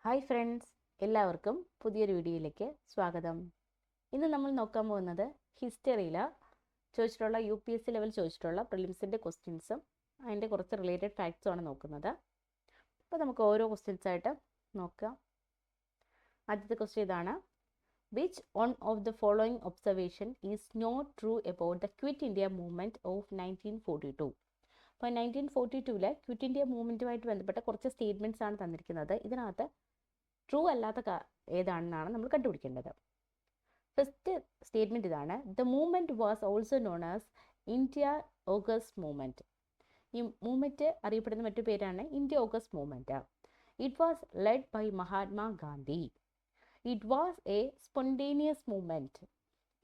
Hi friends, എല്ലാവർക്കും പുതിയൊരു വീഡിയോയിലേക്ക് സ്വാഗതം. ഇന്ന് നമ്മൾ നോക്കാൻ പോകുന്നത് ഹിസ്റ്ററിയിൽ ചോദിച്ചിട്ടുള്ള UPSC ലെവൽ ചോദിച്ചിട്ടുള്ള പ്രിലിംസിൻ്റെ ക്വസ്റ്റ്യൻസും അതിൻ്റെ കുറച്ച് റിലേറ്റഡ് ഫാക്ട്സുമാണ് നോക്കുന്നത്. അപ്പോൾ നമുക്ക് ഓരോ ക്വസ്റ്റ്യൻസായിട്ട് നോക്കാം. ആദ്യത്തെ ക്വസ്റ്റ്യൻ ഇതാണ്: which one of the following observation is not true about the quit India movement of 1942? അപ്പോൾ 1942 ക്വിറ്റ് ഇന്ത്യ മൂവ്മെൻറ്റുമായിട്ട് ബന്ധപ്പെട്ട കുറച്ച് സ്റ്റേറ്റ്മെൻറ്റ്സ് ആണ് തന്നിരിക്കുന്നത്. ഇതിനകത്ത് ട്രൂ അല്ലാത്ത ഏതാണെന്നാണ് നമ്മൾ കണ്ടുപിടിക്കേണ്ടത്. ഫസ്റ്റ് സ്റ്റേറ്റ്മെൻറ്റ് ഇതാണ്: the movement was also known as India August movement. ഈ മൂവ്മെൻറ്റ് അറിയപ്പെടുന്ന മറ്റു പേരാണ് India August movement. It was led by Mahatma Gandhi. It was a spontaneous movement.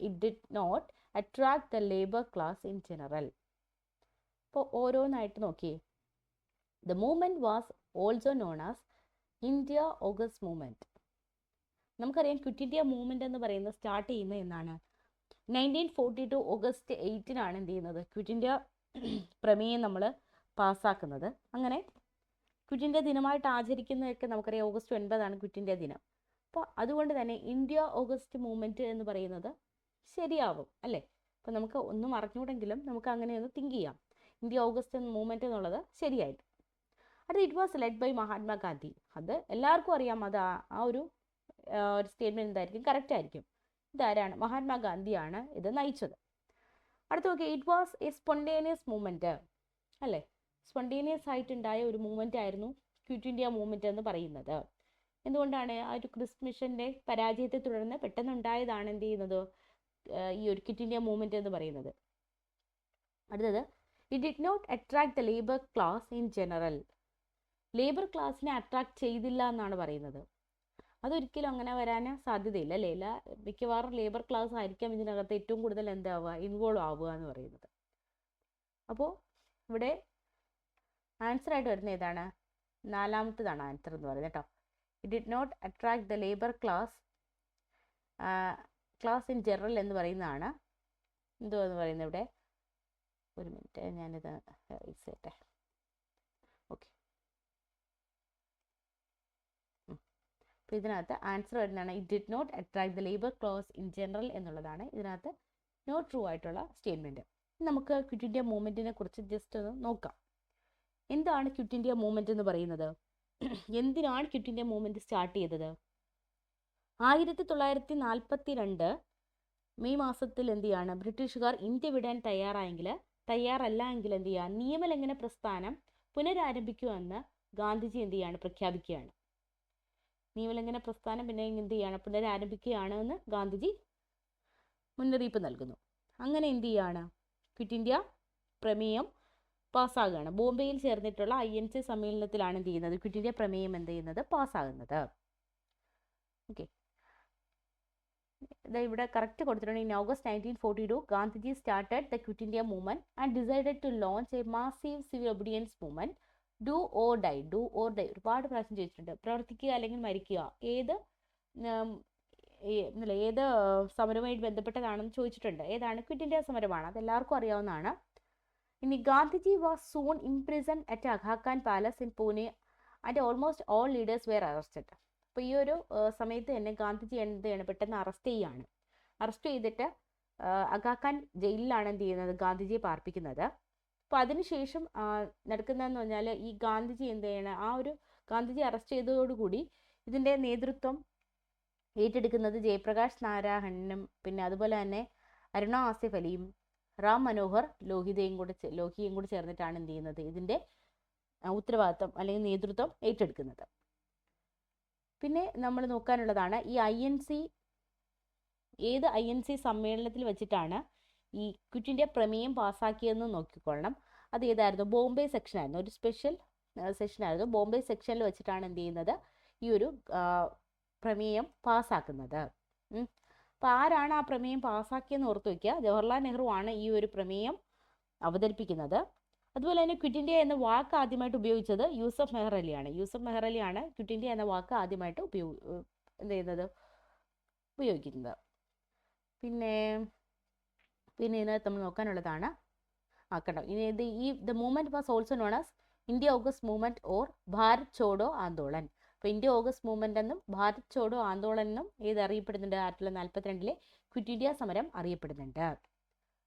It did not attract the labour class in general. അപ്പോൾ ഓരോന്നായിട്ട് നോക്കിയേ. The movement was also known as India August movement. നമുക്കറിയാം quit India movement എന്ന് പറയുന്നത് start ചെയ്യുന്നത് എന്നാണ് 1942 August 8-നാണ് എന്ത് ചെയ്യുന്നത്, ക്വിറ്റ് ഇന്ത്യ പ്രമേയം നമ്മൾ പാസ്സാക്കുന്നത്. അങ്ങനെ ക്വിറ്റ് ഇന്ത്യ ദിനമായിട്ട് ആചരിക്കുന്നതൊക്കെ നമുക്കറിയാം ഓഗസ്റ്റ് 9 ക്വിറ്റ് ഇന്ത്യ ദിനം. അപ്പോൾ അതുകൊണ്ട് തന്നെ ഇന്ത്യ ഓഗസ്റ്റ് മൂവ്മെൻറ്റ് എന്ന് പറയുന്നത് ശരിയാവും അല്ലേ? അപ്പോൾ നമുക്ക് ഒന്നും അറിഞ്ഞുകൂടെങ്കിലും നമുക്ക് അങ്ങനെ ഒന്ന് തിങ്ക് ചെയ്യാം. ഇന്ത്യ ഓഗസ്റ്റ് മൂവ്മെൻറ്റ് എന്നുള്ളത് ശരിയായിട്ട്. അത് it was led by Mahatma Gandhi. അത് എല്ലാവർക്കും അറിയാം. അത് ആ ഒരു സ്റ്റേറ്റ്മെൻറ്റ് എന്തായിരിക്കും, കറക്റ്റ് ആയിരിക്കും. ഇതാരാണ്? മഹാത്മാഗാന്ധിയാണ് ഇത് നയിച്ചത്. അടുത്ത് നോക്കി, it was a spontaneous movement അല്ലേ? സ്പോണ്ടേനിയസ് ആയിട്ടുണ്ടായ ഒരു മൂവ്മെൻ്റ് ആയിരുന്നു ക്വിറ്റ് ഇന്ത്യ മൂവ്മെൻറ്റ് എന്ന് പറയുന്നത്. എന്തുകൊണ്ടാണ്? ആ ഒരു ക്രിസ്ത് മിഷൻ്റെ പരാജയത്തെ തുടർന്ന് പെട്ടെന്നുണ്ടായതാണ് എന്ത് ചെയ്യുന്നത്, ഈ ഒരു ക്വിറ്റ് ഇന്ത്യ മൂവ്മെൻറ്റ് എന്ന് പറയുന്നത്. അടുത്തത്, it did not attract the labour class in general. Labour ക്ലാസ്സിനെ അട്രാക്ട് ചെയ്തില്ല എന്നാണ് പറയുന്നത്. അതൊരിക്കലും അങ്ങനെ വരാൻ സാധ്യതയില്ല അല്ലേ? മിക്കവാറും ലേബർ ക്ലാസ് ആയിരിക്കാം ഇതിനകത്ത് ഏറ്റവും കൂടുതൽ എന്താവുക, ഇൻവോൾവ് ആവുക എന്ന് പറയുന്നത്. അപ്പോൾ ഇവിടെ ആൻസർ ആയിട്ട് വരുന്ന ഏതാണ്? നാലാമത്തതാണ് ആൻസർ എന്ന് പറയുന്നത് കേട്ടോ. It did not attract the labour class in general എന്ന് പറയുന്നതാണ് എന്തുവെന്ന് പറയുന്നത് ഇവിടെ. ഒരു മിനിറ്റ്, ഞാനിത് റൈസ് ചെയ്യട്ടെ. ഓക്കെ, അപ്പോൾ ഇതിനകത്ത് ആൻസർ വരുന്നതാണ് it did not attract the labour class in general എന്നുള്ളതാണ് ഇതിനകത്ത് നോട്ട് ട്രൂ ആയിട്ടുള്ള സ്റ്റേറ്റ്മെൻറ്റ്. നമുക്ക് ക്വിറ്റ് ഇന്ത്യ മൂവ്മെൻറ്റിനെ കുറിച്ച് ജസ്റ്റ് ഒന്ന് നോക്കാം. എന്താണ് ക്വിറ്റ് ഇന്ത്യ മൂവ്മെൻറ്റ് എന്ന് പറയുന്നത്? എന്തിനാണ് ക്വിറ്റ് ഇന്ത്യ മൂവ്മെൻറ്റ് സ്റ്റാർട്ട് ചെയ്തത്? 1942 മെയ് മാസത്തിൽ എന്ത് ചെയ്യാണ്, ബ്രിട്ടീഷുകാർ ഇന്ത്യ വിടാൻ തയ്യാറല്ല എങ്കിൽ എന്ത് ചെയ്യുക, നിയമലംഘന പ്രസ്ഥാനം പുനരാരംഭിക്കുമെന്ന് ഗാന്ധിജി എന്ത് ചെയ്യാണ്, പ്രഖ്യാപിക്കുകയാണ്. നിയമലംഘന പ്രസ്ഥാനം പിന്നെ എന്ത് ചെയ്യാണ്, പുനരാരംഭിക്കുകയാണ് എന്ന് ഗാന്ധിജി മുന്നറിയിപ്പ് നൽകുന്നു. അങ്ങനെ എന്ത് ചെയ്യാണ്, ക്വിറ്റ് ഇന്ത്യ പ്രമേയം പാസ്സാകുകയാണ്. ബോംബെയിൽ ചേർന്നിട്ടുള്ള INC സമ്മേളനത്തിലാണ് എന്ത് ചെയ്യുന്നത്, ക്വിറ്റ് ഇന്ത്യ പ്രമേയം എന്ത് ചെയ്യുന്നത്, പാസ്സാകുന്നത്. ഓക്കെ, ഇവിടെ കറക്റ്റ് കൊടുത്തിട്ടുണ്ട്. In August 1942 Gandhiji started the quit India movement and decided to launch a massive civil obedience movement. Do or die ഒരുപാട് പ്രാവശ്യം ചോദിച്ചിട്ടുണ്ട്. പ്രവർത്തിക്കുക അല്ലെങ്കിൽ മരിക്കുക, ഏത് സമരവുമായിട്ട് ബന്ധപ്പെട്ടതാണെന്ന് ചോദിച്ചിട്ടുണ്ട്. ഏതാണ്? ക്വിറ്റ് ഇന്ത്യ സമരമാണ്, അതെല്ലാവർക്കും അറിയാവുന്നതാണ്. ഇനി Gandhiji was soon imprison at Aga Khan palace in Pune and almost all leaders were arrested. അപ്പോൾ ഈ ഒരു സമയത്ത് തന്നെ ഗാന്ധിജി എന്ത് ചെയ്യണം, പെട്ടെന്ന് അറസ്റ്റ് ചെയ്തിട്ട് അഗാഖാൻ ജയിലിലാണ് എന്ത് ചെയ്യുന്നത്, ഗാന്ധിജിയെ പാർപ്പിക്കുന്നത്. അപ്പോൾ അതിനുശേഷം നടക്കുന്നതെന്ന് പറഞ്ഞാൽ ഈ ഗാന്ധിജി എന്ത് ചെയ്യണം, ആ ഒരു ഗാന്ധിജി അറസ്റ്റ് ചെയ്തതോടുകൂടി ഇതിൻ്റെ നേതൃത്വം ഏറ്റെടുക്കുന്നത് ജയപ്രകാശ് നാരായണനും പിന്നെ അതുപോലെ തന്നെ അരുണ ആസിഫ് അലിയും റാം മനോഹർ ലോഹിയയും കൂടി ചേർന്നിട്ടാണ് എന്ത് ചെയ്യുന്നത്, ഇതിൻ്റെ ഉത്തരവാദിത്വം അല്ലെങ്കിൽ നേതൃത്വം ഏറ്റെടുക്കുന്നത്. പിന്നെ നമ്മൾ നോക്കാനുള്ളതാണ് ഈ ഏത് INC സമ്മേളനത്തിൽ വെച്ചിട്ടാണ് ഈ ക്വിറ്റ് ഇന്ത്യ പ്രമേയം പാസ്സാക്കിയതെന്ന് നോക്കിക്കൊള്ളണം. അത് ഏതായിരുന്നു? ബോംബെ സെക്ഷനായിരുന്നു, ഒരു സ്പെഷ്യൽ സെഷനായിരുന്നു. ബോംബെ സെക്ഷനിൽ വെച്ചിട്ടാണ് എന്ത് ചെയ്യുന്നത്, ഈ ഒരു പ്രമേയം പാസ്സാക്കുന്നത്. അപ്പോൾ ആരാണ് ആ പ്രമേയം പാസ്സാക്കിയെന്ന് ഓർത്ത് വയ്ക്കുക. ജവഹർലാൽ നെഹ്റു ആണ് ഈ ഒരു പ്രമേയം അവതരിപ്പിക്കുന്നത്. അതുപോലെ തന്നെ ക്വിറ്റ് ഇന്ത്യ എന്ന വാക്ക് ആദ്യമായിട്ട് ഉപയോഗിച്ചത് യൂസഫ് മെഹർ അലിയാണ് ക്വിറ്റ് ഇന്ത്യ എന്ന വാക്ക് ആദ്യമായിട്ട് ഉപയോഗിക്കുന്നത്. പിന്നെ ഇതിനകത്ത് നമ്മൾ നോക്കാനുള്ളതാണ് കണ്ടോ, the movement was also known as India August movement or Bharat Chhodo Andolan. അപ്പോൾ ഇന്ത്യ ഓഗസ്റ്റ് മൂവ്മെൻ്റ് എന്നും ഭാരത് ചോഡോ ആന്തോളൻ എന്നും ഏത് അറിയപ്പെടുന്നുണ്ട്? 1942 ക്വിറ്റ് ഇന്ത്യ സമരം അറിയപ്പെടുന്നുണ്ട്.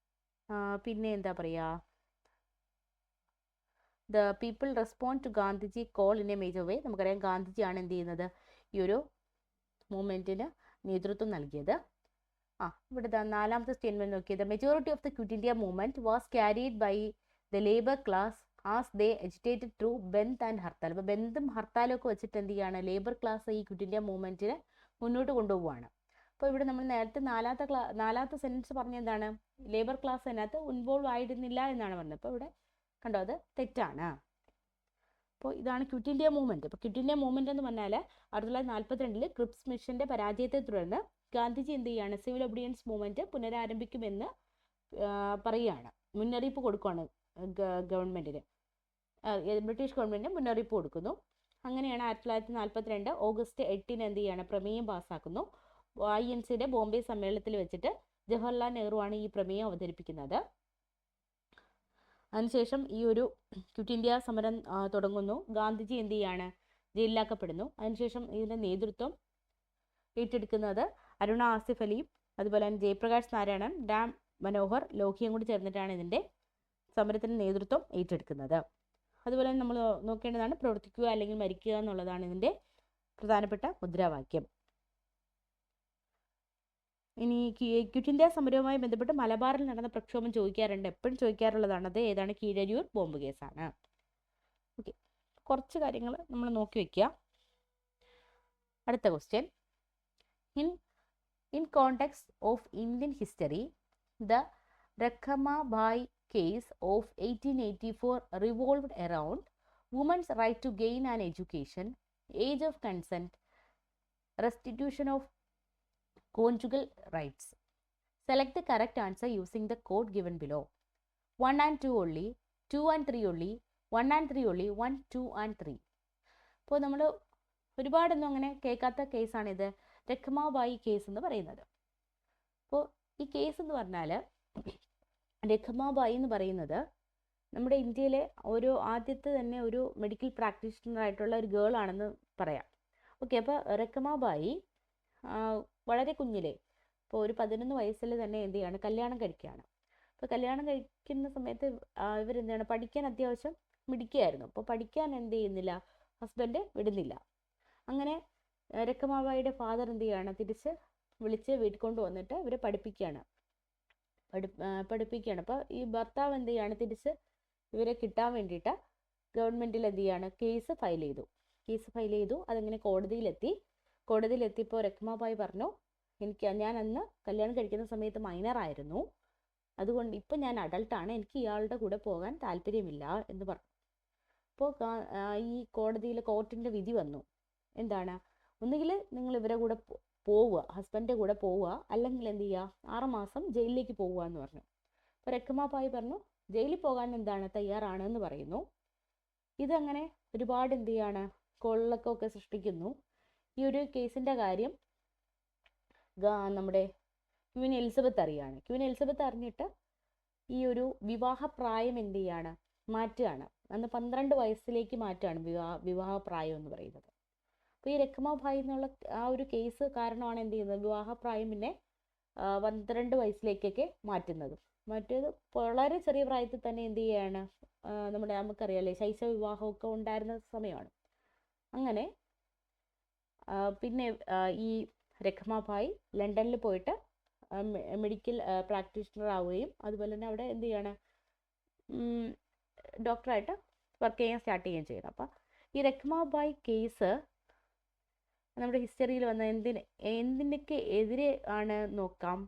പിന്നെ എന്താ പറയുക, the people respond to Gandhiji call in a major way. നമുക്കറിയാം ഗാന്ധിജിയാണ് എന്ത് ചെയ്യുന്നത്, ഈ ഒരു മൂവ്മെൻറ്റിന് നേതൃത്വം നൽകിയത്. ഇവിടെ നാലാമത്തെ സ്റ്റേറ്റ്മെൻറ്റ് നോക്കിയത്, majority of the quit India movement was carried by the labour class as they agitated through bandh and hartal. അപ്പോൾ ബന്ധും ഹർത്താലും ഒക്കെ വെച്ചിട്ട് എന്ത് ചെയ്യുകയാണ്, ലേബർ ക്ലാസ് ഈ ക്വിറ്റ് ഇന്ത്യ മൂവ്മെൻറ്റിനെ മുന്നോട്ട് കൊണ്ടുപോവുകയാണ്. അപ്പോൾ ഇവിടെ നമ്മൾ നേരത്തെ നാലാമത്തെ സെൻറ്റൻസ് പറഞ്ഞ എന്താണ്, ലേബർ ക്ലാസ് അതിനകത്ത് ഇൻവോൾവ് ആയിരുന്നില്ല എന്നാണ് പറഞ്ഞത്. അപ്പോൾ ഇവിടെ കണ്ടോ, അത് തെറ്റാണ്. അപ്പോൾ ഇതാണ് ക്വിറ്റ് ഇന്ത്യ മൂവ്മെൻറ്റ്. അപ്പോൾ ക്വിറ്റ് ഇന്ത്യ മൂവ്മെൻറ്റ് എന്ന് പറഞ്ഞാൽ 1942 ക്രിപ്സ് മിഷൻ്റെ പരാജയത്തെ തുടർന്ന് ഗാന്ധിജി എന്ത് ചെയ്യുകയാണ്, സിവിൽ ഒബീഡിയൻസ് മൂവ്മെൻറ്റ് പുനരാരംഭിക്കുമെന്ന് പറയുകയാണ്, മുന്നറിയിപ്പ് കൊടുക്കുകയാണ് ഗവൺമെൻറ്റിന്, ബ്രിട്ടീഷ് ഗവൺമെൻറ്റിന് മുന്നറിയിപ്പ് കൊടുക്കുന്നു. അങ്ങനെയാണ് 1942 ഓഗസ്റ്റ് 8 എന്ത് ചെയ്യുകയാണ്, പ്രമേയം പാസ്സാക്കുന്നു. INCയുടെ ബോംബെ സമ്മേളനത്തിൽ വെച്ചിട്ട് ജവഹർലാൽ നെഹ്റുവാണ് ഈ പ്രമേയം അവതരിപ്പിക്കുന്നത്. അതിനുശേഷം ഈ ഒരു ക്വിറ്റ് ഇന്ത്യ സമരം തുടങ്ങുന്നു. ഗാന്ധിജി എന്ത് ചെയ്യാണ്, ജയിലിലാക്കപ്പെടുന്നു. അതിനുശേഷം ഇതിൻ്റെ നേതൃത്വം ഏറ്റെടുക്കുന്നത് അരുണ ആസിഫ് അലിയും അതുപോലെ തന്നെ ജയപ്രകാശ് നാരായണൻ, രാം മനോഹർ ലോഹിയും കൂടി ചേർന്നിട്ടാണ് ഇതിൻ്റെ സമരത്തിന് നേതൃത്വം ഏറ്റെടുക്കുന്നത്. അതുപോലെ തന്നെ നമ്മൾ നോക്കേണ്ടതാണ് പ്രവർത്തിക്കുക അല്ലെങ്കിൽ മരിക്കുക എന്നുള്ളതാണ് ഇതിൻ്റെ പ്രധാനപ്പെട്ട മുദ്രാവാക്യം. ഇനി ക്വിറ്റ് ഇന്ത്യ സമരവുമായി ബന്ധപ്പെട്ട് മലബാറിൽ നടന്ന പ്രക്ഷോഭം ചോദിക്കാറുണ്ട്, എപ്പോഴും ചോദിക്കാറുള്ളതാണ്. അത് ഏതാണ്? കീഴരിയൂർ ബോംബ് കേസാണ്. ഓക്കെ, കുറച്ച് കാര്യങ്ങൾ നമ്മൾ നോക്കി വയ്ക്കുക. അടുത്ത question, in context of Indian history the Rakhmabai case of 1884 revolved around women's right to gain an education, age of consent, restitution of conjugal rights. Select the correct answer using the code given below. 1 and 2 only, 2 and 3 only, 1 and 3 only, 1, 2 and 3. അപ്പോൾ നമ്മൾ ഒരുപാടൊന്നും അങ്ങനെ കേൾക്കാത്ത കേസാണിത്, രഖമാഭായി case എന്ന് പറയുന്നത്. അപ്പോൾ ഈ case എന്ന് പറഞ്ഞാൽ, രഖമാഭായി എന്ന് പറയുന്നത് നമ്മുടെ ഇന്ത്യയിലെ ഒരു ആദ്യത്തെ തന്നെ ഒരു മെഡിക്കൽ പ്രാക്ടീഷണർ ആയിട്ടുള്ള ഒരു ഗേൾ ആണെന്ന് പറയാം. ഓക്കെ, അപ്പോൾ രഖമാഭായി വളരെ കുഞ്ഞിലെ, ഇപ്പോൾ ഒരു 11 വയസ്സിൽ തന്നെ എന്ത് ചെയ്യാണ്, കല്യാണം കഴിക്കുകയാണ്. അപ്പോൾ കല്യാണം കഴിക്കുന്ന സമയത്ത് ഇവരെന്താണ്, പഠിക്കാൻ അത്യാവശ്യം മിടുക്കിയായിരുന്നു. അപ്പോൾ പഠിക്കാൻ എന്ത് ചെയ്യുന്നില്ല, ഹസ്ബൻഡ് വിടുന്നില്ല. അങ്ങനെ രഖമാഭായിയുടെ ഫാദർ എന്ത് ചെയ്യുകയാണ്, തിരിച്ച് വിളിച്ച് വീട്ടിൽ കൊണ്ടുവന്നിട്ട് ഇവരെ പഠിപ്പിക്കുകയാണ്. അപ്പോൾ ഈ ഭർത്താവ് എന്ത് ചെയ്യാണ്, തിരിച്ച് ഇവരെ കിട്ടാൻ വേണ്ടിയിട്ട് ഗവൺമെൻറ്റിൽ എന്ത് ചെയ്യാണ്, കേസ് ഫയൽ ചെയ്തു. അതങ്ങനെ കോടതിയിലെത്തിയപ്പോൾ രഖമാഭായി പറഞ്ഞു, ഞാൻ അന്ന് കല്യാണം കഴിക്കുന്ന സമയത്ത് മൈനറായിരുന്നു, അതുകൊണ്ട് ഇപ്പം ഞാൻ അഡൾട്ടാണ്, എനിക്ക് ഇയാളുടെ കൂടെ പോകാൻ താല്പര്യമില്ല എന്ന് പറഞ്ഞു. അപ്പോൾ ഈ കോർട്ടിൻ്റെ വിധി വന്നു, എന്താണ്, ഒന്നുകിൽ നിങ്ങൾ ഇവരെ കൂടെ പോവുക, ഹസ്ബൻഡിൻ്റെ കൂടെ പോവുക, അല്ലെങ്കിൽ എന്ത് ചെയ്യുക, 6 മാസം ജയിലിലേക്ക് പോവുക എന്ന് പറഞ്ഞു. അപ്പോൾ രഖമാഭായി പറഞ്ഞു, ജയിലിൽ പോകാൻ എന്താണ് തയ്യാറാണ് എന്ന് പറയുന്നു. ഇതങ്ങനെ ഒരുപാട് എന്ത് ചെയ്യാണ്, കൊള്ളക്കൊക്കെ സൃഷ്ടിക്കുന്നു. ഈ ഒരു കേസിൻ്റെ കാര്യം നമ്മുടെ ക്വീൻ എലിസബത്ത് അറിയാണ്. ക്വീൻ എലിസബത്ത് അറിഞ്ഞിട്ട് ഈ ഒരു വിവാഹപ്രായം എന്ത് ചെയ്യാണ്, മാറ്റുകയാണ്. അന്ന് 12 വയസ്സിലേക്ക് മാറ്റുകയാണ് വിവാഹപ്രായം എന്ന് പറയുന്നത്. അപ്പോൾ ഈ രഖമാഭായി എന്നുള്ള ആ ഒരു കേസ് കാരണമാണ് എന്ത് ചെയ്യുന്നത്, വിവാഹപ്രായം പിന്നെ 12 വയസ്സിലേക്കൊക്കെ മറ്റേത് വളരെ ചെറിയ പ്രായത്തിൽ തന്നെ എന്ത് ചെയ്യുകയാണ്, നമുക്കറിയാമല്ലേ, ശൈശവ വിവാഹമൊക്കെ ഉണ്ടായിരുന്ന സമയമാണ്. അങ്ങനെ പിന്നെ ഈ രഖമാഭായി ലണ്ടനിൽ പോയിട്ട് മെഡിക്കൽ പ്രാക്ടീഷണർ ആവുകയും അതുപോലെ തന്നെ അവിടെ എന്ത് ചെയ്യാണ്, ഡോക്ടറായിട്ട് വർക്ക് ചെയ്യാൻ സ്റ്റാർട്ട് ചെയ്യുകയും ചെയ്യണം. അപ്പോൾ ഈ രഖമാഭായി കേസ് നമ്മുടെ ഹിസ്റ്ററിയിൽ വന്ന എന്തിനൊക്കെ എതിരെ ആണ് നോക്കാം.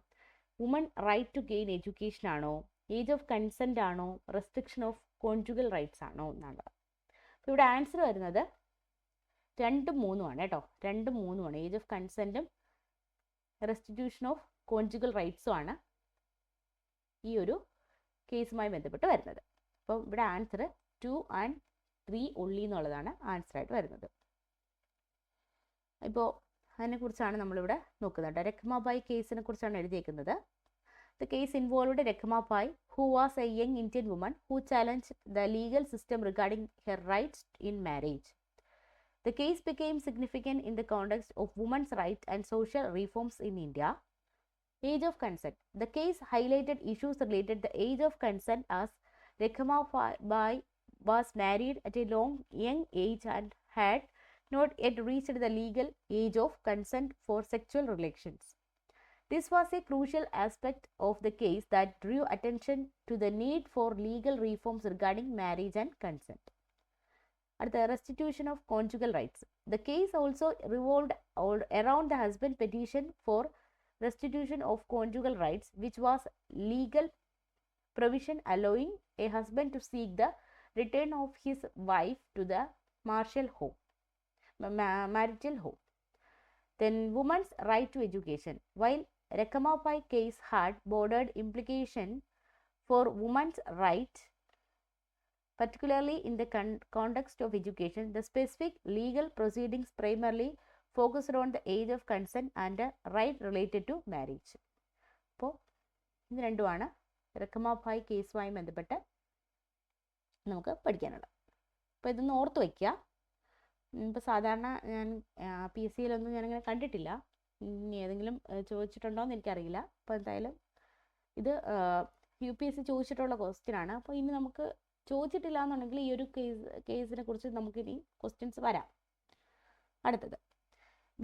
Woman right to gain education ആണോ, ഏജ് ഓഫ് കൺസെൻറ്റ് ആണോ, റെസ്ട്രിക്ഷൻ ഓഫ് കോൺജുഗൽ റൈറ്റ്സ് ആണോ എന്നുള്ളത്. അപ്പോൾ ഇവിടെ ആൻസർ വരുന്നത് 2, 3 ആണ് കേട്ടോ, 2, 3 ആണ്. Age of കൺസെൻറ്റും restitution of conjugal റൈറ്റ്സും ആണ് ഈ ഒരു കേസുമായി ബന്ധപ്പെട്ട് വരുന്നത്. അപ്പോൾ ഇവിടെ ആൻസർ 2 and 3 only എന്നുള്ളതാണ് ആൻസറായിട്ട് വരുന്നത്. ഇപ്പോൾ അതിനെക്കുറിച്ചാണ് നമ്മളിവിടെ നോക്കുന്നത്. രഖമാഭായി കേസിനെ കുറിച്ചാണ് എഴുതിയേക്കുന്നത്. The case involved Rakhmabai who was a young Indian woman who challenge the legal system regarding her rights in marriage. The case became significant in the context of women's rights and social reforms in India. Age of consent. The case highlighted issues related to the age of consent as Rekhama Bai was married at a young age and had not yet reached the legal age of consent for sexual relations. This was a crucial aspect of the case that drew attention to the need for legal reforms regarding marriage and consent. At the restitution of conjugal rights. The case also revolved around the husband petition for restitution of conjugal rights, which was legal provision allowing a husband to seek the return of his wife to the marital home. Then women's right to education. While Rekhama Bai case had bordered implication for women's rights, particularly in the context of education, the specific legal proceedings primarily focused on the age of consent and the right related to marriage. അപ്പോൾ ഇത് രണ്ടുമാണ് Rekhama Bai കേസുമായി ബന്ധപ്പെട്ട് നമുക്ക് പഠിക്കാനുള്ളത്. അപ്പോൾ ഇതൊന്ന് ഓർത്ത് വയ്ക്കുക. ഇപ്പോൾ സാധാരണ ഞാൻ PSCയിലൊന്നും ഞാനങ്ങനെ കണ്ടിട്ടില്ല. ഇനി ഏതെങ്കിലും ചോദിച്ചിട്ടുണ്ടോ എന്ന് എനിക്കറിയില്ല. അപ്പോൾ എന്തായാലും ഇത് UPSC ചോദിച്ചിട്ടുള്ള ക്വസ്റ്റ്യനാണ്. അപ്പോൾ ഇനി നമുക്ക് ചോദിച്ചിട്ടില്ല എന്നുണ്ടെങ്കിൽ ഈ ഒരു കേസിനെ കുറിച്ച് നമുക്കിനി ക്വസ്റ്റ്യൻസ് വരാം. അടുത്തത്,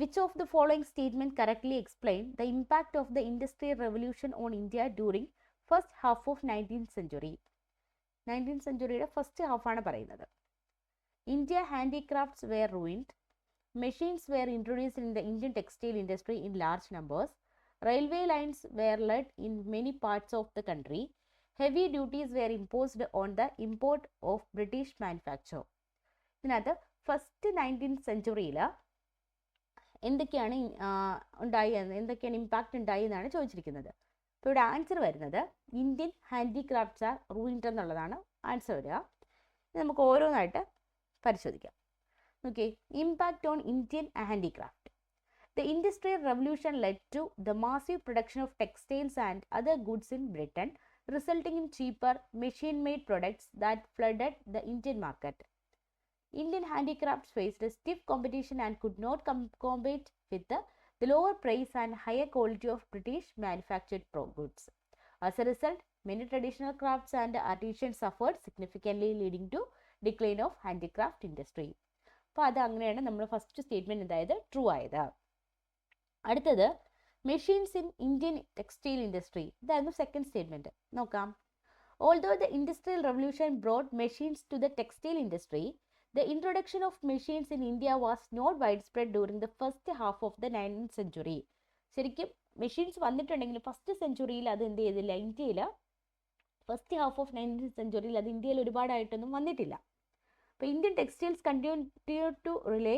which of the following statement correctly explain the impact of the Industrial Revolution on India during first half of 19th century? 19th centuryയുടെ ഫസ്റ്റ് ഹാഫാണ് പറയുന്നത്. India handicrafts were ruined. Machines were introduced in the Indian textile industry in large numbers. Railway lines were laid in many parts of the country. Heavy duties were imposed on the import of British manufacture. ഇതിനകത്ത് first 19th സെഞ്ച്വറിയിൽ എന്തൊക്കെയാണ് എന്തൊക്കെയാണ് impact ഉണ്ടായി എന്നാണ് ചോദിച്ചിരിക്കുന്നത്. അപ്പോൾ ഇവിടെ answer വരുന്നത് Indian handicrafts R ruined എന്നുള്ളതാണ് ആൻസർ വരിക. നമുക്ക് ഓരോന്നായിട്ട് പരിശോധിക്കാം. Okay, impact on Indian handicraft. The Industrial Revolution led to the massive production of textiles and other goods in Britain, resulting in cheaper machine-made products that flooded the Indian market. Indian handicrafts faced a stiff competition and could not compete with the lower price and higher quality of British manufactured goods. As a result, many traditional crafts and artisans suffered significantly, leading to decline of handicraft industry. അപ്പോൾ അത് അങ്ങനെയാണ് നമ്മൾ first statement എന്തായത് true ആയത്. അടുത്തത് machines in Indian textile industry, ഇതായിരുന്നു second statement. നോക്കാം. Although the industrial revolution brought machines to the textile industry, the introduction of machines in India was not widespread during the first half of the 19th century. ശരിക്കും machines വന്നിട്ടുണ്ടെങ്കിൽ first സെഞ്ച്വറിയിൽ അത് എന്ത് ചെയ്തില്ല, ഇന്ത്യയിൽ first half of 19th സെഞ്ച്വറിയിൽ അത് ഇന്ത്യയിൽ ഒരുപാടായിട്ടൊന്നും വന്നിട്ടില്ല. അപ്പോൾ Indian textiles continue to rely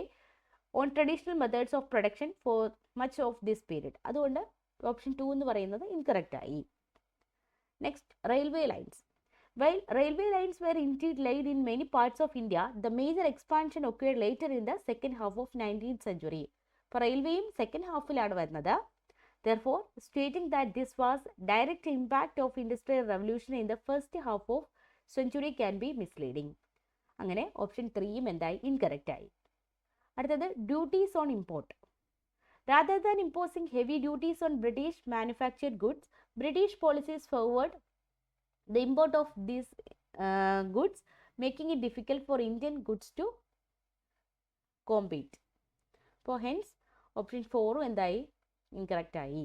on traditional methods of production for much of this period. അതുകൊണ്ട് ഓപ്ഷൻ 2 എന്ന് പറയുന്നത് ഇൻകറക്റ്റായി. Next, railway lines. While railway lines were indeed laid in many parts of India, the major expansion occurred later in the second half of 19th century. For railway second half-ilanu varunathu. Therefore, stating that this was direct impact of industrial revolution in the first half of century can be misleading. അങ്ങനെ option 3 എന്തായി, incorrect ആയി. അടുത്തത്, duties on import. Rather than imposing heavy duties on British manufactured goods, British policies favored the import of these goods, making it difficult for Indian goods to compete. So hence option 4 എന്തായി, incorrect ആയി.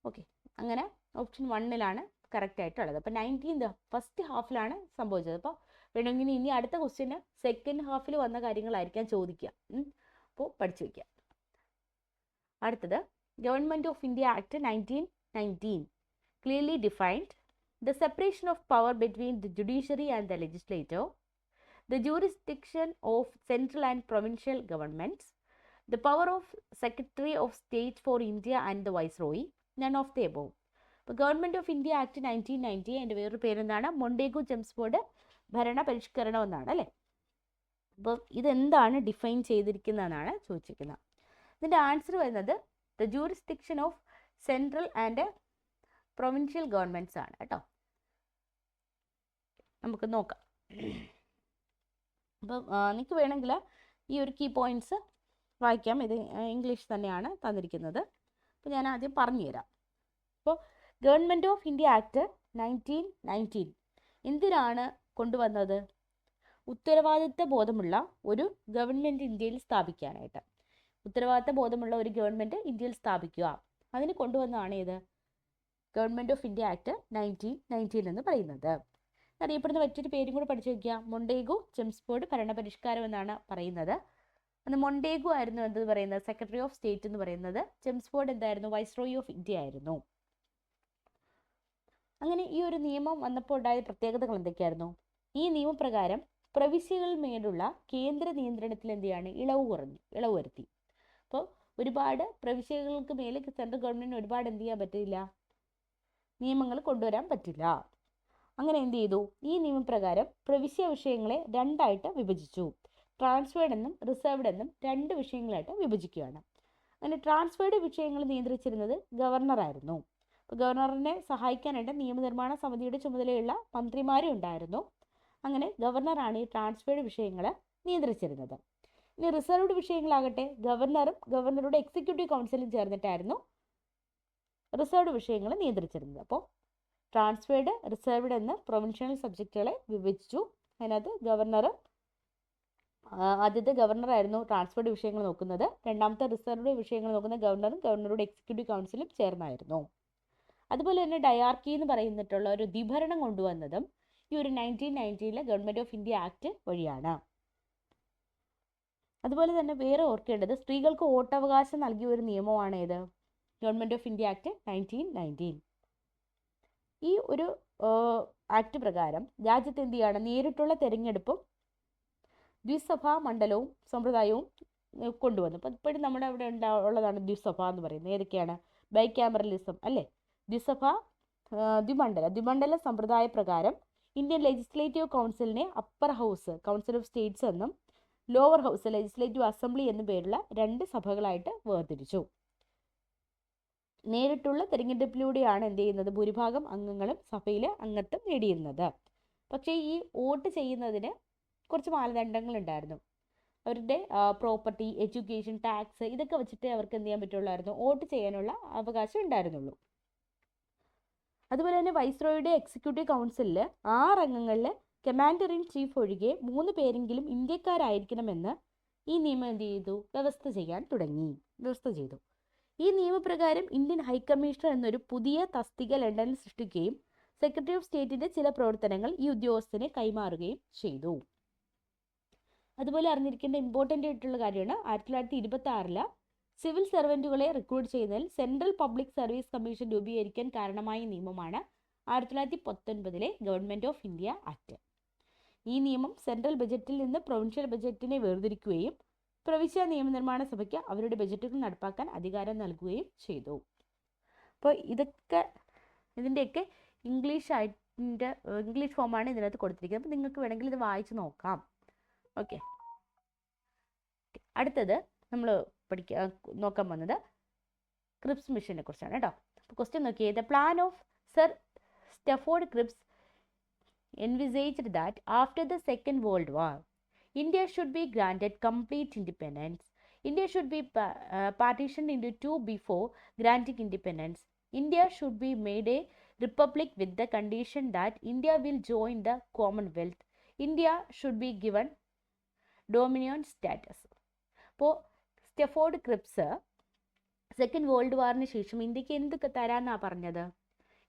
Okay, അങ്ങനെ option 1 correct ആയിട്ടുള്ളത്. അപ്പോൾ 19th first ഹാഫിലാണ് സംഭവിച്ചത്. അപ്പോൾ വേണമെങ്കിൽ ഇനി അടുത്ത ക്വസ്റ്റ്യന് സെക്കൻഡ് ഹാഫിൽ വന്ന കാര്യങ്ങളായിരിക്കാം ചോദിക്കുക. അപ്പോൾ പഠിച്ചു വയ്ക്കുക. അടുത്തത്, government of India act 1919 clearly defined the separation of power between the judiciary and the legislature, the jurisdiction of central and provincial governments, the power of Secretary of State for India and the Viceroy, none of the above. ഇപ്പോൾ government of India act 1990, അതിൻ്റെ വേറൊരു പേരെന്താണ്, Montagu Chelmsford ഭരണ പരിഷ്കരണം എന്നാണ് അല്ലേ. അപ്പോൾ ഇതെന്താണ് ഡിഫൈൻ ചെയ്തിരിക്കുന്നതെന്നാണ് ചോദിച്ചിരിക്കുന്നത്. ഇതിൻ്റെ ആൻസർ വരുന്നത് the jurisdiction of central and provincial governments ആണ് കേട്ടോ. നമുക്ക് നോക്കാം. അപ്പം നിങ്ങൾക്ക് വേണമെങ്കിൽ ഈ ഒരു കീ പോയിൻറ്റ്സ് വായിക്കാം. ഇത് ഇംഗ്ലീഷ് തന്നെയാണ് തന്നിരിക്കുന്നത്. അപ്പോൾ ഞാൻ ആദ്യം പറഞ്ഞുതരാം. അപ്പോൾ ഗവൺമെൻറ് ഓഫ് ഇന്ത്യ ആക്ട് 1919 എന്തിനാണ് കൊണ്ടുവന്നത്? ഉത്തരവാദിത്ത ബോധമുള്ള ഒരു ഗവൺമെൻറ് ഇന്ത്യയിൽ സ്ഥാപിക്കാനായിട്ട്. ഉത്തരവാദിത്ത ബോധമുള്ള ഒരു ഗവൺമെൻറ് ഇന്ത്യയിൽ സ്ഥാപിക്കുക, അതിന് കൊണ്ടുവന്നതാണ് ഇത് ഗവൺമെൻറ് ഓഫ് ഇന്ത്യ ആക്ട് 1919 എന്ന് പറയുന്നത്. അറിയപ്പെടുന്ന മറ്റൊരു പേരും കൂടി പഠിച്ചു വയ്ക്കുക. മൊണ്ടേഗു ചെംസ്ഫോർഡ് ഭരണപരിഷ്കാരം എന്നാണ് പറയുന്നത്. അന്ന് മൊണ്ടേഗു ആയിരുന്നു എന്ത് പറയുന്നത്, സെക്രട്ടറി ഓഫ് സ്റ്റേറ്റ് എന്ന് പറയുന്നത്. ചെംസ്ഫോർഡ് എന്തായിരുന്നു, വൈസ്രോയി ഓഫ് ഇന്ത്യ ആയിരുന്നു. അങ്ങനെ ഈ ഒരു നിയമം വന്നപ്പോൾ ഉണ്ടായ പ്രത്യേകതകൾ എന്തൊക്കെയായിരുന്നു? ഈ നിയമപ്രകാരം പ്രവിശ്യകളിൽ മേലുള്ള കേന്ദ്ര നിയന്ത്രണത്തിൽ എന്ത് ചെയ്യാണ്, ഇളവ് വരുത്തി. അപ്പോൾ ഒരുപാട് പ്രവിശ്യകൾക്ക് മേലെ സെൻട്രൽ ഗവൺമെൻറ്റിന് ഒരുപാട് എന്ത് ചെയ്യാൻ പറ്റില്ല, നിയമങ്ങൾ കൊണ്ടുവരാൻ പറ്റില്ല. അങ്ങനെ എന്ത് ചെയ്തു, ഈ നിയമപ്രകാരം പ്രവിശ്യ വിഷയങ്ങളെ രണ്ടായിട്ട് വിഭജിച്ചു. ട്രാൻസ്ഫേർഡ് എന്നും റിസർവ്ഡ് എന്നും രണ്ട് വിഷയങ്ങളായിട്ട് വിഭജിക്കുകയാണ്. അങ്ങനെ ട്രാൻസ്ഫേർഡ് വിഷയങ്ങൾ നിയന്ത്രിച്ചിരുന്നത് ഗവർണറായിരുന്നു. അപ്പോൾ ഗവർണറിനെ സഹായിക്കാനായിട്ട് നിയമനിർമ്മാണ സമിതിയുടെ ചുമതലയുള്ള മന്ത്രിമാരും ഉണ്ടായിരുന്നു. അങ്ങനെ ഗവർണറാണ് ഈ ട്രാൻസ്ഫേർഡ് വിഷയങ്ങൾ നിയന്ത്രിച്ചിരുന്നത്. ഇനി റിസർവ്ഡ് വിഷയങ്ങളാകട്ടെ ഗവർണറും ഗവർണറുടെ എക്സിക്യൂട്ടീവ് കൗൺസിലും ചേർന്നിട്ടായിരുന്നു റിസർവ്ഡ് വിഷയങ്ങൾ നിയന്ത്രിച്ചിരുന്നത്. അപ്പോൾ ട്രാൻസ്ഫേർഡ്, റിസർവ്ഡ് എന്ന പ്രൊവിൻഷ്യൽ സബ്ജക്റ്റുകളെ വിഭജിച്ചു. അതിനകത്ത് ആദ്യത്തെ ഗവർണറായിരുന്നു ട്രാൻസ്ഫേർഡ് വിഷയങ്ങൾ നോക്കുന്നത്. രണ്ടാമത്തെ റിസർവ്ഡ് വിഷയങ്ങൾ നോക്കുന്ന ഗവർണറും ഗവർണറുടെ എക്സിക്യൂട്ടീവ് കൗൺസിലും ചേർന്നായിരുന്നു. അതുപോലെ തന്നെ ഡയാർക്കി എന്ന് പറയുന്നിട്ടുള്ള ഒരു ദ്വിഭരണം കൊണ്ടുവന്നതും ഈ ഒരു 1919 ഗവൺമെൻറ് ഓഫ് ഇന്ത്യ ആക്ട് വഴിയാണ്. അതുപോലെ തന്നെ വേറെ ഓർക്കേണ്ടത്, സ്ത്രീകൾക്ക് വോട്ടവകാശം നൽകിയ ഒരു നിയമമാണ് ഏത്, ഗവൺമെൻറ് ഓഫ് ഇന്ത്യ ആക്ട് 1919. ഈ ഒരു ആക്ട് പ്രകാരം രാജ്യത്ത് എന്ത് ചെയ്യാണ്, നേരിട്ടുള്ള തെരഞ്ഞെടുപ്പും ദ്വിസഭാ മണ്ഡലവും സമ്പ്രദായവും കൊണ്ടുവന്നു. അപ്പോൾ ഇപ്പോഴും നമ്മുടെ അവിടെ ഉള്ളതാണ് ദ്വിസഭ എന്ന് പറയുന്നത്. ഏതൊക്കെയാണ്, ബൈക്യാമറലിസം അല്ലേ, ദ്വിമണ്ഡല സമ്പ്രദായ പ്രകാരം ഇന്ത്യൻ ലെജിസ്ലേറ്റീവ് കൗൺസിലിനെ upper house council of states എന്നും ലോവർ ഹൗസ് ലെജിസ്ലേറ്റീവ് അസംബ്ലി എന്നും പേരുള്ള രണ്ട് സഭകളായിട്ട് വേർതിരിച്ചു. നേരിട്ടുള്ള തെരഞ്ഞെടുപ്പിലൂടെയാണ് എന്ത് ചെയ്യുന്നത്, ഭൂരിഭാഗം അംഗങ്ങളും സഭയിൽ അംഗത്വം നേടിയിരുന്നത്. പക്ഷേ ഈ വോട്ട് ചെയ്യുന്നതിന് കുറച്ച് മാനദണ്ഡങ്ങൾ ഉണ്ടായിരുന്നു. അവരുടെ പ്രോപ്പർട്ടി, എഡ്യൂക്കേഷൻ, ടാക്സ് ഇതൊക്കെ വെച്ചിട്ട് അവർക്ക് എന്ത് ചെയ്യാൻ പറ്റുള്ളായിരുന്നു, വോട്ട് ചെയ്യാനുള്ള അവകാശം ഉണ്ടായിരുന്നുള്ളൂ. അതുപോലെ തന്നെ വൈസ്രോയുടെ എക്സിക്യൂട്ടീവ് കൗൺസിലിൽ 6 അംഗങ്ങളിൽ കമാൻഡർ ഇൻ ചീഫ് ഒഴികെ 3 പേരെങ്കിലും ഇന്ത്യക്കാരായിരിക്കണമെന്ന് ഈ നിയമം എന്ത് ചെയ്തു, വ്യവസ്ഥ ചെയ്തു. ഈ നിയമപ്രകാരം ഇന്ത്യൻ ഹൈക്കമ്മീഷണർ എന്നൊരു പുതിയ തസ്തിക ലണ്ടനിൽ സൃഷ്ടിക്കുകയും സെക്രട്ടറി ഓഫ് സ്റ്റേറ്റിന്റെ ചില പ്രവർത്തനങ്ങൾ ഈ ഉദ്യോഗസ്ഥന് കൈമാറുകയും ചെയ്തു. അതുപോലെ അറിഞ്ഞിരിക്കേണ്ട ഇമ്പോർട്ടൻ്റ് ആയിട്ടുള്ള കാര്യമാണ് 1926 സിവിൽ സർവൻറ്റുകളെ റിക്രൂട്ട് ചെയ്യുന്നതിൽ സെൻട്രൽ പബ്ലിക് സർവീസ് കമ്മീഷൻ രൂപീകരിക്കാൻ കാരണമായ നിയമമാണ് 1919 ഗവൺമെൻറ് ഓഫ് ഇന്ത്യ ആക്ട്. ഈ നിയമം സെൻട്രൽ ബജറ്റിൽ നിന്ന് പ്രൊവിൻഷ്യൽ ബജറ്റിനെ വേർതിരിക്കുകയും പ്രവിശ്യ നിയമനിർമ്മാണ സഭയ്ക്ക് അവരുടെ ബജറ്റുകൾ നടപ്പാക്കാൻ അധികാരം നൽകുകയും ചെയ്തു. അപ്പോൾ ഇതിൻ്റെയൊക്കെ ഇംഗ്ലീഷ് ഫോമാണ് ഇതിനകത്ത് കൊടുത്തിരിക്കുന്നത്. അപ്പോൾ നിങ്ങൾക്ക് വേണമെങ്കിൽ ഇത് വായിച്ച് നോക്കാം. ഓക്കെ, അടുത്തത് നമ്മൾ നോക്കാൻ വന്നത് ക്രിപ്സ് മിഷനെ കുറിച്ചാണ് കേട്ടോ. അപ്പോൾ ക്വസ്റ്റ്യൻ നോക്കിയേ, the plan of sir Stafford Cripps envisaged that after the Second World War, India should be granted complete independence. India should be partitioned into two before granting independence. India should be made a republic with the condition that India will join the Commonwealth. India should be given dominion status. അപ്പോൾ Stafford Cripps second world വാറിന് ശേഷം ഇന്ത്യക്ക് എന്തൊക്കെ തരാമെന്നാണ് പറഞ്ഞത്?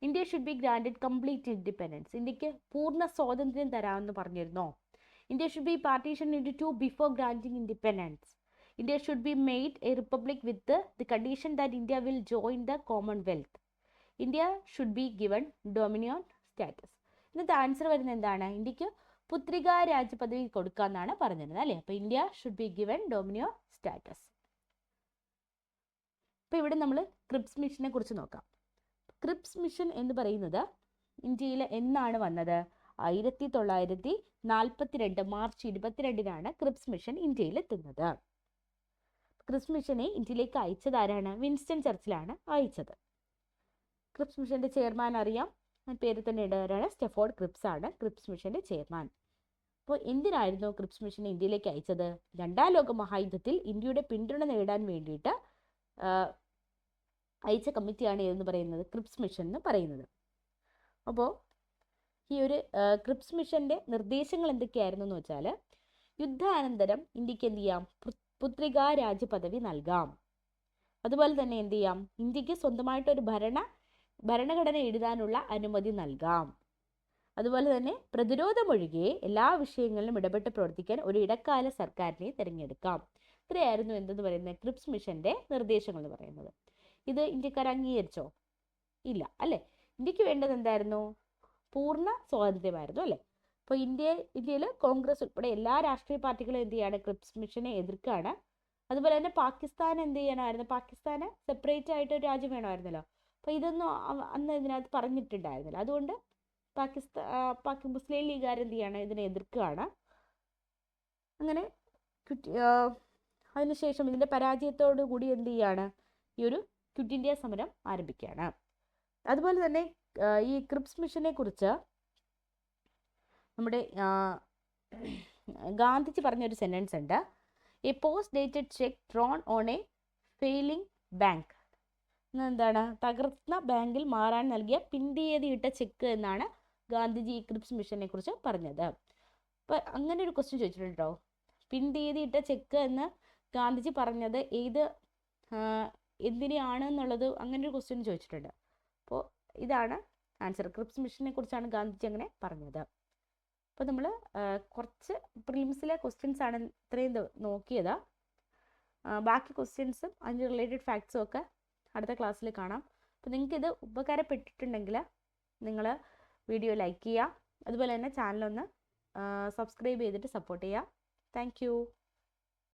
India should be granted complete independence, ഇന്ത്യക്ക് പൂർണ്ണ സ്വാതന്ത്ര്യം തരാമെന്ന് പറഞ്ഞിരുന്നോ? India should be partition into two before granting independence. India should be made a republic with the condition that India will join the commonwealth. India should be given dominion status. ഇന്നത്തെ answer വരുന്നത് എന്താണ്? ഇന്ത്യക്ക് പുത്രികാ രാജ്യപദവി കൊടുക്കാമെന്നാണ് പറഞ്ഞിരുന്നത് അല്ലേ? അപ്പോൾ India should be given dominion status. അപ്പോൾ ഇവിടെ നമ്മൾ ക്രിപ്സ് മിഷനെ കുറിച്ച് നോക്കാം. ക്രിപ്സ് മിഷൻ എന്ന് പറയുന്നത് ഇന്ത്യയിൽ എന്നാണ് വന്നത്? 1942 മാർച്ച് 22 ക്രിപ്സ് മിഷൻ ഇന്ത്യയിൽ എത്തുന്നത്. ക്രിപ്സ് മിഷനെ ഇന്ത്യയിലേക്ക് അയച്ചത് ആരാണ്? വിൻസ്റ്റൺ ചർച്ചിലാണ് അയച്ചത്. ക്രിപ്സ് മിഷന്റെ ചെയർമാൻ അറിയാം, പേര് തന്നെ ഇടവരാണ് സ്റ്റെഫോർഡ് ക്രിപ്സ് ആണ് ക്രിപ്സ് മിഷന്റെ ചെയർമാൻ. അപ്പോൾ എന്തിനായിരുന്നു ക്രിപ്സ് മിഷനെ ഇന്ത്യയിലേക്ക് അയച്ചത്? രണ്ടാം ലോക മഹായുദ്ധത്തിൽ ഇന്ത്യയുടെ പിന്തുണ നേടാൻ വേണ്ടിയിട്ട് അയച്ച കമ്മിറ്റിയാണ് എന്ന് പറയുന്നത് ക്രിപ്സ് മിഷൻ എന്ന് പറയുന്നത്. അപ്പോൾ ഈ ഒരു ക്രിപ്സ് മിഷൻ്റെ നിർദ്ദേശങ്ങൾ എന്തൊക്കെയായിരുന്നു എന്ന് വെച്ചാൽ, യുദ്ധാനന്തരം ഇന്ത്യക്ക് എന്ത് ചെയ്യാം? പുത്രികാ രാജ്യ പദവി നൽകാം. അതുപോലെ തന്നെ എന്ത് ചെയ്യാം? ഇന്ത്യക്ക് സ്വന്തമായിട്ടൊരു ഭരണഘടന എഴുതാനുള്ള അനുമതി നൽകാം. അതുപോലെ തന്നെ പ്രതിരോധമൊഴികെ എല്ലാ വിഷയങ്ങളിലും ഇടപെട്ട് പ്രവർത്തിക്കാൻ ഒരു ഇടക്കാല സർക്കാരിനെ തിരഞ്ഞെടുക്കാം. ഇത്രയായിരുന്നു എന്തെന്ന് പറയുന്നത് ക്രിപ്സ് മിഷന്റെ നിർദ്ദേശങ്ങൾ എന്ന് പറയുന്നത്. ഇത് ഇന്ത്യക്കാർ അംഗീകരിച്ചോ? ഇല്ല അല്ലേ? ഇന്ത്യക്ക് വേണ്ടത് എന്തായിരുന്നു? പൂർണ്ണ സ്വാതന്ത്ര്യമായിരുന്നു അല്ലേ? അപ്പോൾ ഇന്ത്യയിൽ കോൺഗ്രസ് ഉൾപ്പെടെ എല്ലാ രാഷ്ട്രീയ പാർട്ടികളും എന്ത് ചെയ്യാണ്? ക്രിപ്സ് മിഷനെ എതിർക്കുകയാണ്. അതുപോലെ തന്നെ പാകിസ്ഥാൻ എന്ത് ചെയ്യണമായിരുന്നു? പാകിസ്ഥാന് സെപ്പറേറ്റ് ആയിട്ട് ഒരു രാജ്യം വേണമായിരുന്നല്ലോ. അപ്പോൾ ഇതൊന്നും അന്ന് ഇതിനകത്ത് പറഞ്ഞിട്ടുണ്ടായിരുന്നില്ല. അതുകൊണ്ട് മുസ്ലിം ലീഗുകാർ എന്ത് ചെയ്യാണ്? ഇതിനെ എതിർക്കുകയാണ്. അങ്ങനെ അതിനുശേഷം ഇതിൻ്റെ പരാജയത്തോടു കൂടി എന്ത് ചെയ്യാണ്? ഈ ഒരു ക്വിറ്റ് ഇന്ത്യ സമരം ആരംഭിക്കുകയാണ്. അതുപോലെ തന്നെ ഈ ക്രിപ്സ് മിഷനെ കുറിച്ച് നമ്മുടെ ഗാന്ധിജി പറഞ്ഞൊരു സെൻറ്റൻസ് ഉണ്ട്. A post dated cheque drone on A failing bank. എന്താണ്? തകർന്ന ബാങ്കിൽ മാറാൻ നൽകിയ പിൻതീയതിയിട്ട ചെക്ക് എന്നാണ് ഗാന്ധിജി ഈ ക്രിപ്സ് മിഷനെ കുറിച്ച് പറഞ്ഞത്. അപ്പോൾ അങ്ങനെ ഒരു ക്വസ്റ്റ്യൻ ചോദിച്ചിട്ടുണ്ടോ? പിൻതീയതിയിട്ട ചെക്ക് എന്ന് ഗാന്ധിജി പറഞ്ഞത് എന്തിനാണ് എന്നുള്ളത് അങ്ങനെ ഒരു ക്വസ്റ്റ്യൻ ചോദിച്ചിട്ടുണ്ട്. അപ്പോൾ ഇതാണ് ആൻസർ. ക്രിപ്സ് മിഷനെ കുറിച്ചാണ് ഗാന്ധിജി അങ്ങനെ പറഞ്ഞത്. അപ്പോൾ നമ്മൾ കുറച്ച് പ്രിലിംസിലെ ക്വസ്റ്റ്യൻസ് ആണ് ഇത്രയും നോക്കിയത്. ബാക്കി ക്വസ്റ്റ്യൻസും അതിൻ്റെ റിലേറ്റഡ് ഫാക്ട്സും ഒക്കെ അടുത്ത ക്ലാസ്സിൽ കാണാം. അപ്പോൾ നിങ്ങൾക്കിത് ഉപകാരപ്പെട്ടിട്ടുണ്ടെങ്കിൽ നിങ്ങൾ വീഡിയോ ലൈക്ക് ചെയ്യുക. അതുപോലെ തന്നെ ചാനലൊന്ന് സബ്സ്ക്രൈബ് ചെയ്തിട്ട് സപ്പോർട്ട് ചെയ്യുക. താങ്ക്